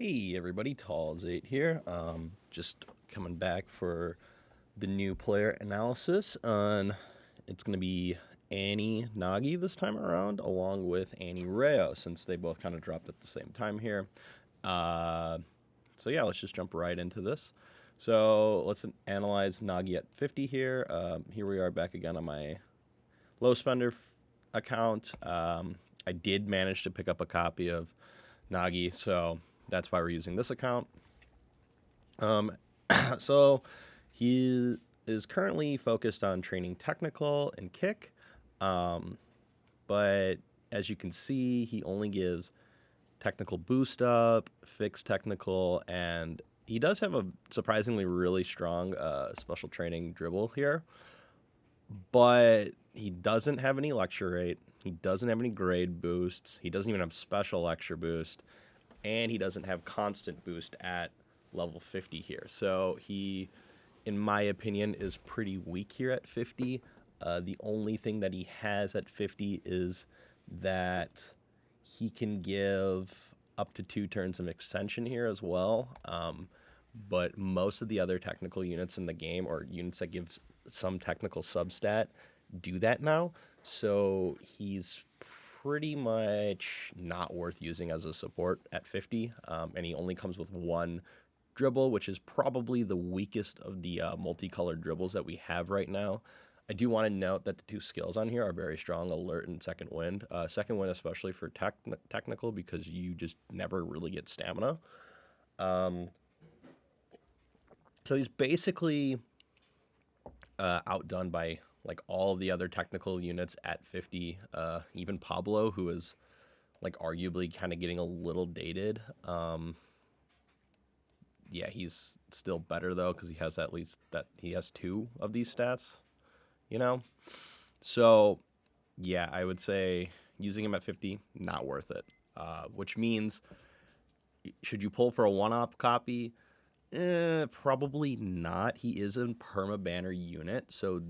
Hey everybody, Tall's8 here. Just coming back for the new player analysis on it's gonna be Annie Nagi this time around, along with Annie Reo, since they both kind of dropped at the same time here. Uh, so yeah, let's just jump right into this. So let's analyze Nagi at 50 here. Here we are back again on my low spender account. I did manage to pick up a copy of Nagi, so that's why we're using this account. So he is currently focused on training technical and kick, but as you can see, he only gives technical boost up, fixed technical, and he does have a surprisingly really strong special training dribble here, but he doesn't have any lecture rate. He doesn't have any grade boosts. He doesn't even have special lecture boost, and he doesn't have constant boost at level 50 here. So he, in my opinion, is pretty weak here at 50. The only thing that he has at 50 is that he can give up to 2 turns of extension here as well. But most of the other technical units in the game, or units that give some technical substat, do that now. So he's pretty much not worth using as a support at 50. And he only comes with 1 dribble, which is probably the weakest of the multicolored dribbles that we have right now. I do want to note that the 2 skills on here are very strong, Alert and Second Wind. Second Wind especially for technical, because you just never really get stamina. So he's basically outdone by like all of the other technical units at 50. Even Pablo, who is like arguably kind of getting a little dated. Yeah, he's still better though, because he has at least that he has 2 of these stats, you know? So yeah, I would say using him at 50, not worth it. Which means, should you pull for a 1-op copy? Probably not. He is a perma banner unit, so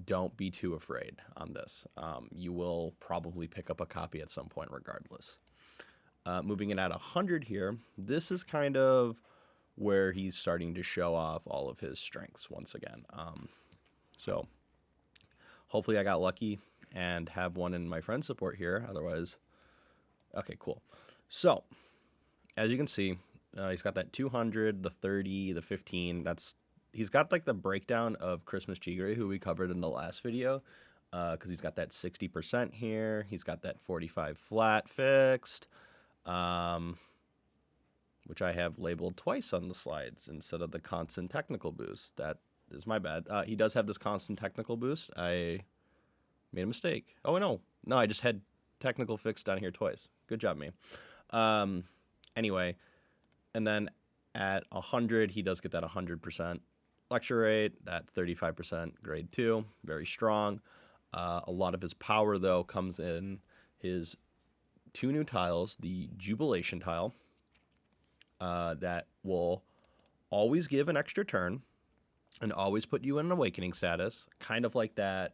don't be too afraid on this. You will probably pick up a copy at some point regardless. Moving it at 100 here, this is kind of where he's starting to show off all of his strengths once again. So hopefully I got lucky and have one in my friend support here. Otherwise, okay, cool. So as you can see, he's got that 200, the 30, the 15. He's got like the breakdown of Christmas Chigre, who we covered in the last video, because he's got that 60% here. He's got that 45 flat fixed, which I have labeled twice on the slides instead of the constant technical boost. That is my bad. He does have this constant technical boost. I made a mistake. Oh, no, I just had technical fixed down here twice. Good job, me. Anyway, and then at 100, he does get that 100% lecture rate, that 35% grade 2, very strong. A lot of his power, though, comes in his 2 new tiles, the Jubilation tile, that will always give an extra turn and always put you in an awakening status, kind of like that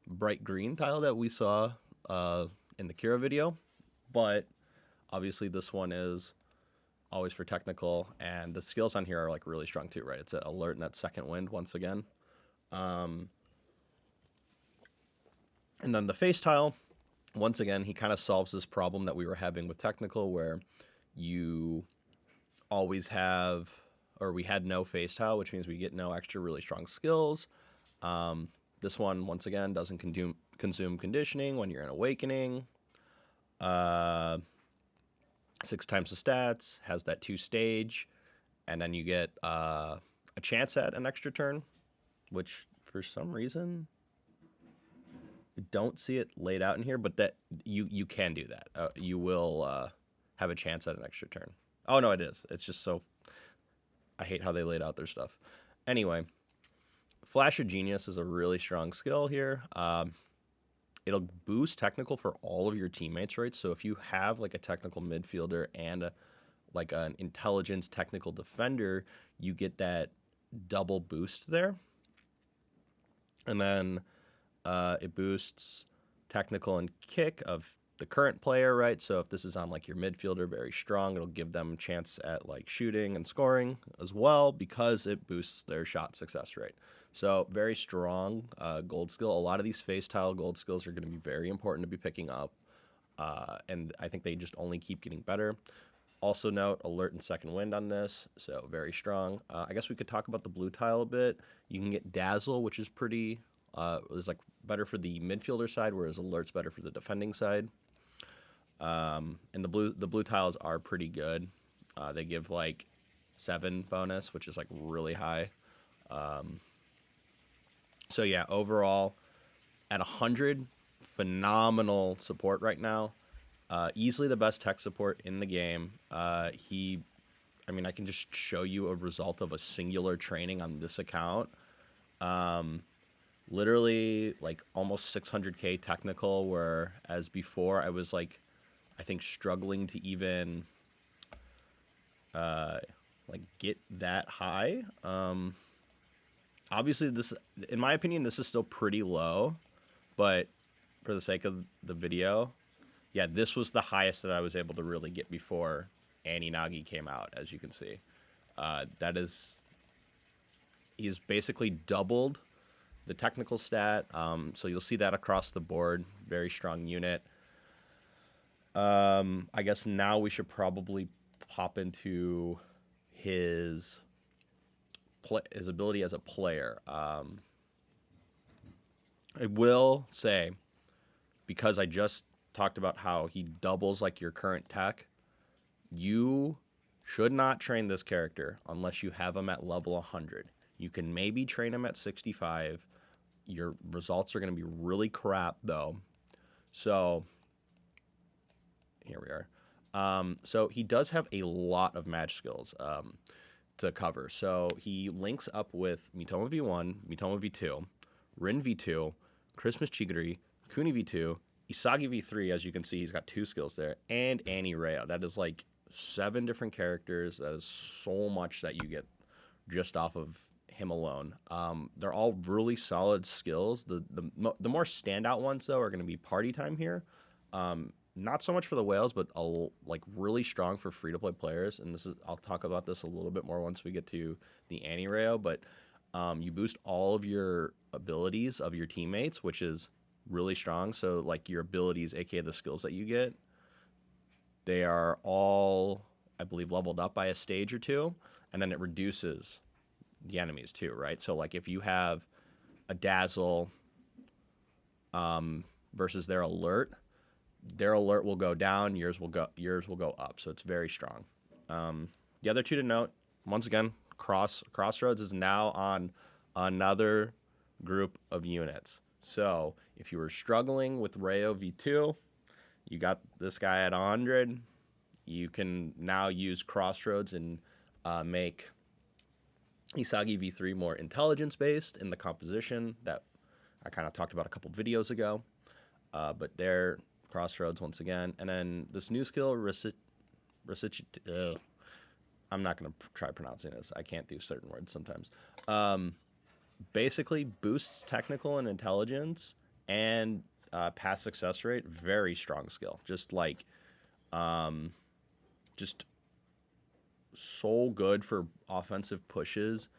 bright green tile that we saw in the Kira video, but obviously this one is always for technical, and the skills on here are like really strong too, right? It's an Alert and that Second Wind once again. And then the face tile, once again, he kind of solves this problem that we were having with technical, where you always have, or we had no face tile, which means we get no extra really strong skills. This one, once again, doesn't consume conditioning when you're in awakening. 6 times the stats, has that 2 stage, and then you get a chance at an extra turn, which for some reason I don't see it laid out in here, but that you can do that. You will have a chance at an extra turn. Oh no, it is. It's just so, I hate how they laid out their stuff. Anyway, Flash of Genius is a really strong skill here. It'll boost technical for all of your teammates, right? So if you have like a technical midfielder and like an intelligence technical defender, you get that double boost there. And then it boosts technical and kick of the current player, right? So if this is on like your midfielder, very strong, it'll give them a chance at like shooting and scoring as well because it boosts their shot success rate. So very strong gold skill. A lot of these face tile gold skills are going to be very important to be picking up. And I think they just only keep getting better. Also note, alert and second wind on this, so very strong. I guess we could talk about the blue tile a bit. You can get dazzle, which is pretty, is like better for the midfielder side, whereas alert's better for the defending side. And the blue tiles are pretty good. They give like 7 bonus, which is like really high. So yeah, overall at 100, phenomenal support right now. Easily the best tech support in the game. I mean, I can just show you a result of a singular training on this account. Literally like almost 600k technical, whereas before I was like, I think struggling to even like get that high. Obviously this, in my opinion, this is still pretty low, but for the sake of the video, yeah, this was the highest that I was able to really get before Annie Nagi came out, as you can see. He's basically doubled the technical stat, so you'll see that across the board. Very strong unit. I guess now we should probably pop into his ability as a player. I will say, because I just talked about how he doubles like your current tech, you should not train this character unless you have him at level 100. You can maybe train him at 65. Your results are going to be really crap though. So here we are. So he does have a lot of match skills to cover. So he links up with Mitoma V1, Mitoma V2, Rin V2, Christmas Chigiri, Kuni V2, Isagi V3, as you can see, he's got 2 skills there, and Annie Reo. That is like 7 different characters. That is so much that you get just off of him alone. They're all really solid skills. The more standout ones, though, are going to be Party Time here. Not so much for the whales, but like really strong for free-to-play players. And I'll talk about this a little bit more once we get to the Annie Reo, but you boost all of your abilities of your teammates, which is really strong. So like your abilities, aka the skills that you get, they are all, I believe, leveled up by a stage or 2, and then it reduces the enemies too, right? So like if you have a dazzle versus their alert will go down, yours will go up. So it's very strong. The other 2 to note, once again, Crossroads is now on another group of units. So if you were struggling with Reo V2, you got this guy at 100. You can now use Crossroads and make Isagi V3 more intelligence-based in the composition that I kind of talked about a couple videos ago. But they're Crossroads once again. And then this new skill, I'm not going to try pronouncing this. I can't do certain words sometimes. Basically boosts technical and intelligence and pass success rate. Very strong skill. Just like, just so good for offensive pushes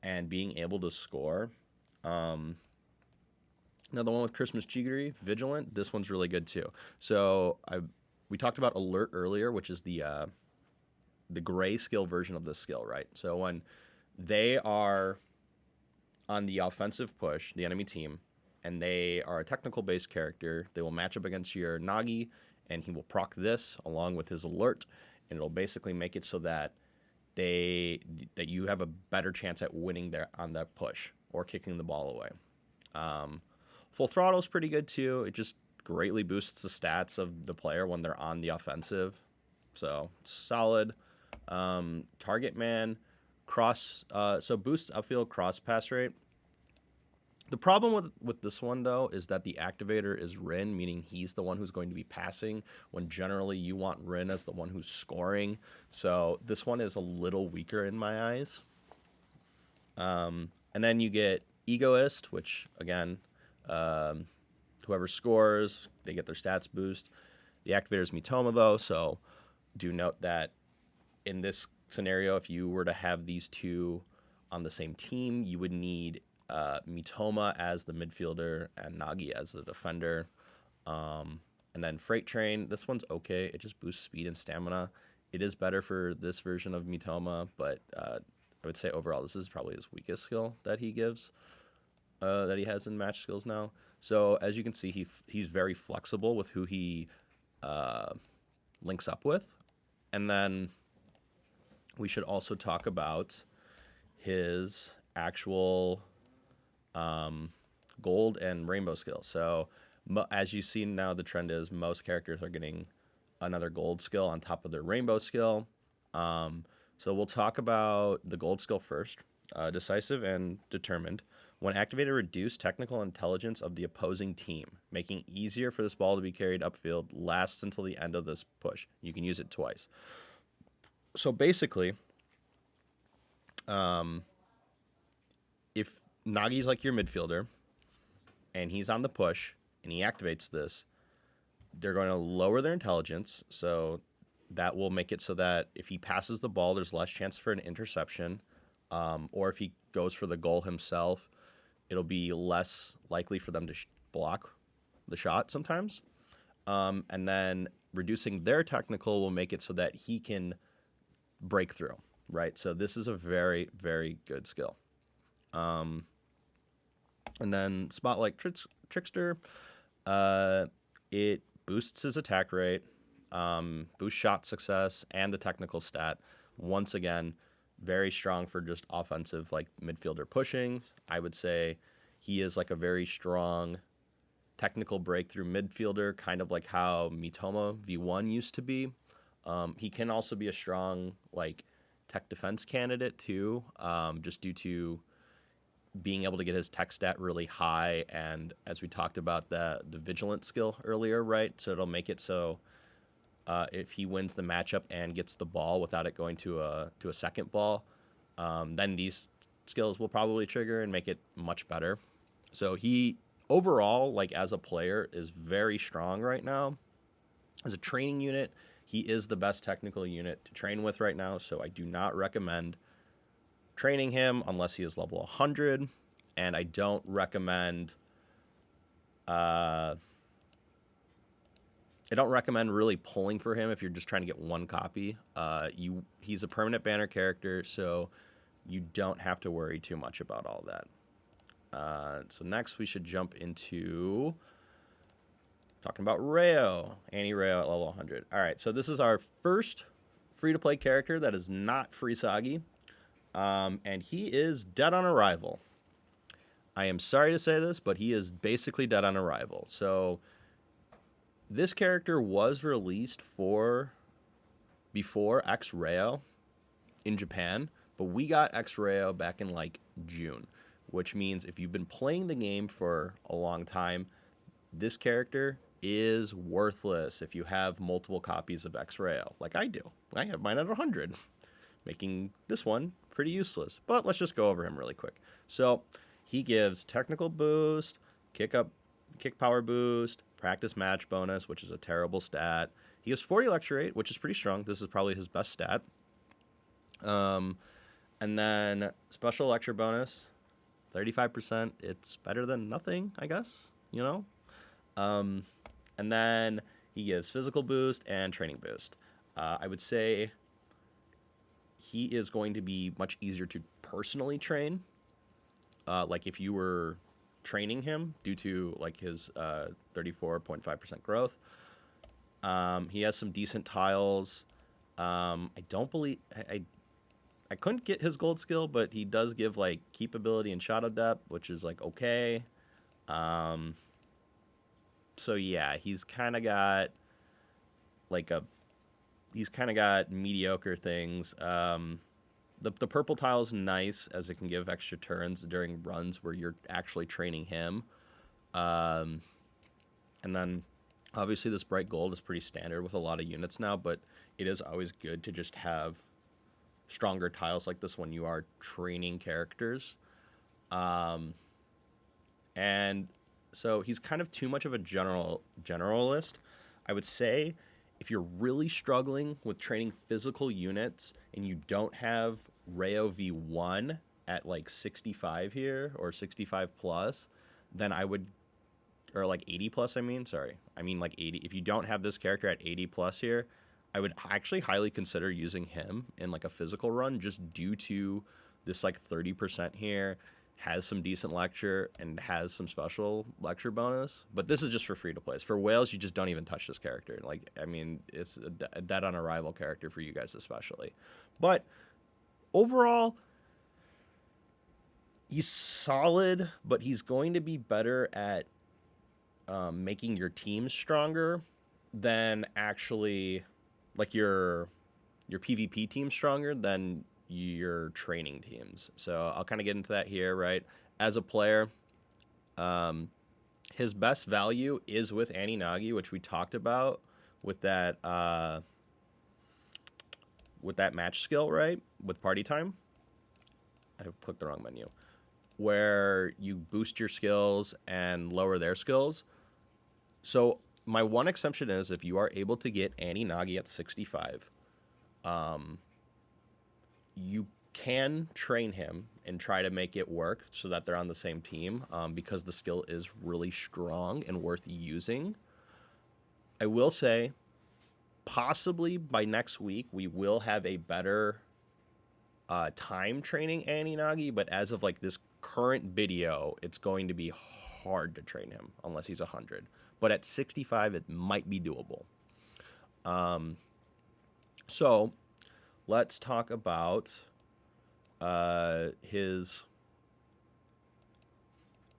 and being able to score. Now the one with Christmas Chigiri, Vigilant, this one's really good too. So we talked about Alert earlier, which is the gray skill version of this skill, right? So when they are on the offensive push, the enemy team, and they are a technical-based character, they will match up against your Nagi, and he will proc this along with his alert, and it'll basically make it so that you have a better chance at winning on that push or kicking the ball away. Full throttle is pretty good too. It just greatly boosts the stats of the player when they're on the offensive. So solid. Target man, so boosts upfield cross pass rate. The problem with this one, though, is that the activator is Rin, meaning he's the one who's going to be passing, when generally you want Rin as the one who's scoring. So this one is a little weaker in my eyes. And then you get Egoist, which, again, Whoever scores, they get their stats boost. The activator is Mitoma, though, so do note that in this scenario, if you were to have these two on the same team, you would need Mitoma as the midfielder and Nagi as the defender. And then Freight Train, this one's okay. It just boosts speed and stamina. It is better for this version of Mitoma, but I would say overall this is probably his weakest skill that he gives, that he has in match skills now. So as you can see, he's very flexible with who he links up with. And then we should also talk about his actual gold and rainbow skills. So as you see now, the trend is most characters are getting another gold skill on top of their rainbow skill. So we'll talk about the gold skill first. Decisive and Determined. When activated, reduce technical intelligence of the opposing team, making it easier for this ball to be carried upfield, lasts until the end of this push. You can use it twice. So basically, if Nagi's like your midfielder, and he's on the push, and he activates this, they're going to lower their intelligence, so that will make it so that if he passes the ball, there's less chance for an interception, or if he goes for the goal himself, it'll be less likely for them to block the shot sometimes. And then reducing their technical will make it so that he can break through, right? So this is a very, very good skill. And then Spotlight Trickster, it boosts his attack rate, boosts shot success, and the technical stat. Once again, very strong for just offensive, like midfielder pushing. I would say he is like a very strong technical breakthrough midfielder, kind of like how Mitoma V1 used to be. He can also be a strong like tech defense candidate too, just due to being able to get his tech stat really high, and as we talked about the vigilant skill earlier, right? So it'll make it so if he wins the matchup and gets the ball without it going to a second ball, then these skills will probably trigger and make it much better. So he overall, like as a player, is very strong right now. As a training unit, he is the best technical unit to train with right now, so I do not recommend training him unless he is level 100, and I don't recommend really pulling for him if you're just trying to get one copy. He's a permanent banner character, so you don't have to worry too much about all that. So next we should jump into talking about Reo, Reo at level 100. All right, so this is our first free-to-play character that is not free Sagi. And he is dead on arrival. I am sorry to say this, but he is basically dead on arrival. So this character was released before X Reo in Japan, but we got X Reo back in like June, which means if you've been playing the game for a long time, this character is worthless if you have multiple copies of X Reo, like I do. I have mine at 100, making this one pretty useless. But let's just go over him really quick. So he gives technical boost, kick power boost, practice match bonus, which is a terrible stat. He has 40 lecture rate, which is pretty strong. This is probably his best stat. And then special lecture bonus, 35%. It's better than nothing, I guess, you know? And then he gives physical boost and training boost. I would say he is going to be much easier to personally train. Like if you were training him due to like his 34.5% growth. He has some decent tiles. I don't believe I couldn't get his gold skill, but he does give like keep ability and shadow depth, which is like okay. So yeah, he's kind of got mediocre things. The purple tile is nice as it can give extra turns during runs where you're actually training him. And then obviously this bright gold is pretty standard with a lot of units now, but it is always good to just have stronger tiles like this when you are training characters. And So he's kind of too much of a generalist. I would say if you're really struggling with training physical units and you don't have Reo V1 at like 65 here or 65 plus, then I would, or like 80 plus, I mean, sorry. I mean like 80. If you don't have this character at 80 plus here, I would actually highly consider using him in like a physical run just due to this like 30% here, has some decent lecture and has some special lecture bonus. But this is just for free to plays. For whales, you just don't even touch this character. Like, I mean, it's a dead on arrival character for you guys especially. But overall, he's solid, but he's going to be better at making your team stronger than actually like your PvP team stronger than your training teams. So I'll kind of get into that here, right? As a player, his best value is with Annie Nagi, which we talked about with that match skill, right? With party time. I clicked the wrong menu. Where you boost your skills and lower their skills. So my one exception is if you are able to get Annie Nagi at 65, you can train him and try to make it work so that they're on the same team because the skill is really strong and worth using. I will say, possibly by next week, we will have a better time training Annie Nagi, but as of like this current video, it's going to be hard to train him unless he's 100. But at 65, it might be doable. So let's talk about his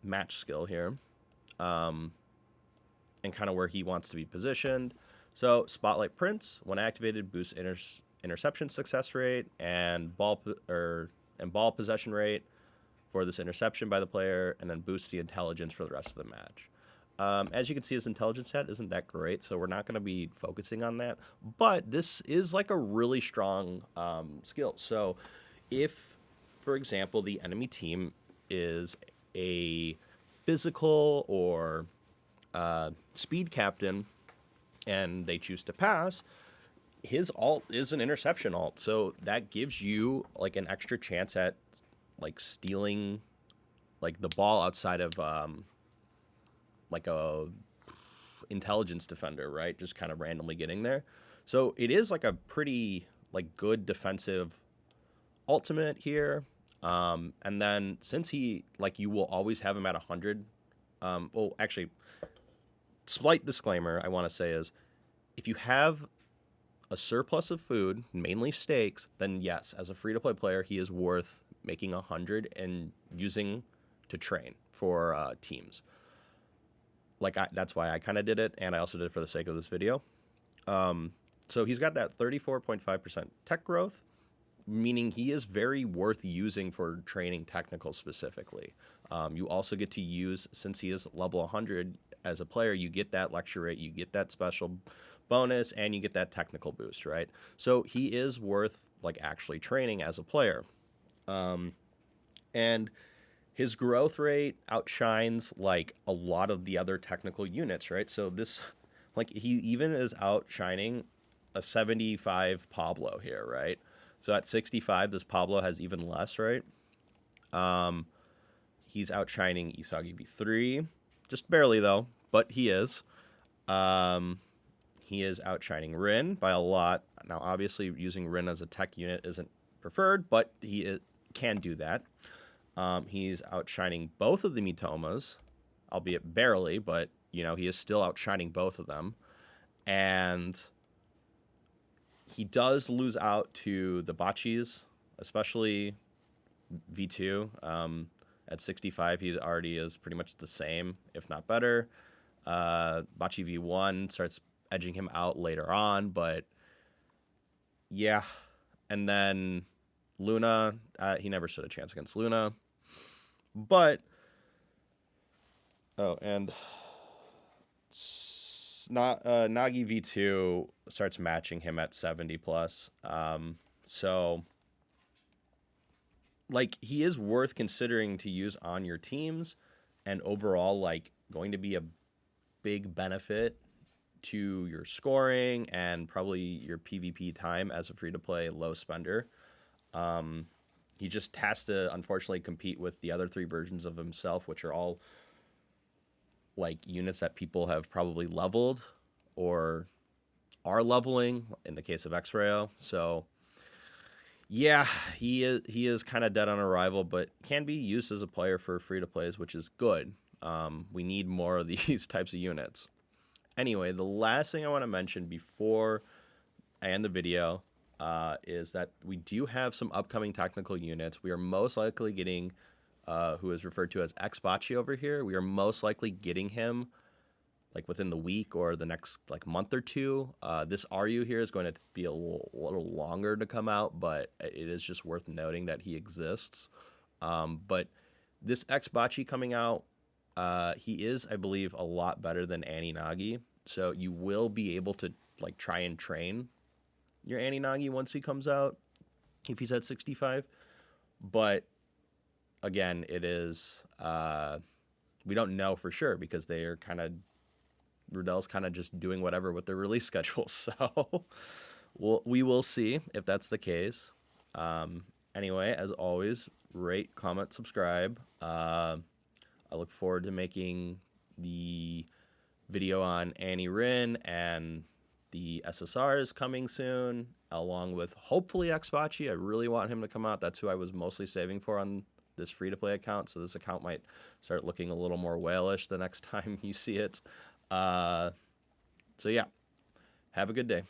match skill here and kind of where he wants to be positioned. So Spotlight Prince, when activated, boosts interception success rate and ball possession rate for this interception by the player, and then boosts the intelligence for the rest of the match. As you can see, his intelligence stat isn't that great, so we're not going to be focusing on that. But this is like a really strong skill. So if, for example, the enemy team is a physical or speed captain and they choose to pass, his alt is an interception alt. So that gives you like an extra chance at like stealing like the ball outside of like a intelligence defender, right? Just kind of randomly getting there. So it is like a pretty like good defensive ultimate here. And then since he like you will always have him at 100. Actually, slight disclaimer I want to say is if you have a surplus of food, mainly steaks, then yes, as a free-to-play player, he is worth making 100 and using to train for teams. Like that's why I kind of did it, and I also did it for the sake of this video. So he's got that 34.5% tech growth, meaning he is very worth using for training technical specifically. You also get to use, since he is level 100 as a player, you get that lecture rate, you get that special bonus, and you get that technical boost, right? So he is worth like actually training as a player. And his growth rate outshines like a lot of the other technical units, right? So this, like he even is outshining a 75 Pablo here, right? So at 65, this Pablo has even less, right? He's outshining Isagi V3, just barely though, but he is. He is outshining Rin by a lot. Now, obviously, using Rin as a tech unit isn't preferred, but he can do that. He's outshining both of the Mitomas, albeit barely, but, you know, he is still outshining both of them. And he does lose out to the Bachis, especially V2. At 65, he already is pretty much the same, if not better. Bachi V1 starts edging him out later on, but yeah. And then Luna, he never stood a chance against Luna. But, and Nagi V2 starts matching him at 70 plus. So, like, he is worth considering to use on your teams. And overall, like, going to be a big benefit to your scoring and probably your PvP time as a free-to-play low spender. He just has to, unfortunately, compete with the other 3 versions of himself, which are all like units that people have probably leveled or are leveling in the case of X-Reo. So yeah, he is kind of dead on arrival, but can be used as a player for free to plays, which is good. We need more of these types of units. Anyway, the last thing I want to mention before I end the video is that we do have some upcoming technical units. We are most likely getting, who is referred to as Xbocci over here. We are most likely getting him like within the week or the next like month or two. This RU here is going to be a little longer to come out, but it is just worth noting that he exists. But this Xbocci coming out, he is, I believe, a lot better than Nagi. So you will be able to like try and train your Nagi once he comes out, if he's at 65. But again, it is we don't know for sure because they are kind of Rudel's kind of just doing whatever with their release schedule. So we will see if that's the case. Anyway, as always, rate, comment, subscribe. I look forward to making the video on Annie Rin and the SSRs coming soon, along with hopefully Xbocci. I really want him to come out. That's who I was mostly saving for on this free-to-play account, so this account might start looking a little more whalish the next time you see it. So yeah, have a good day.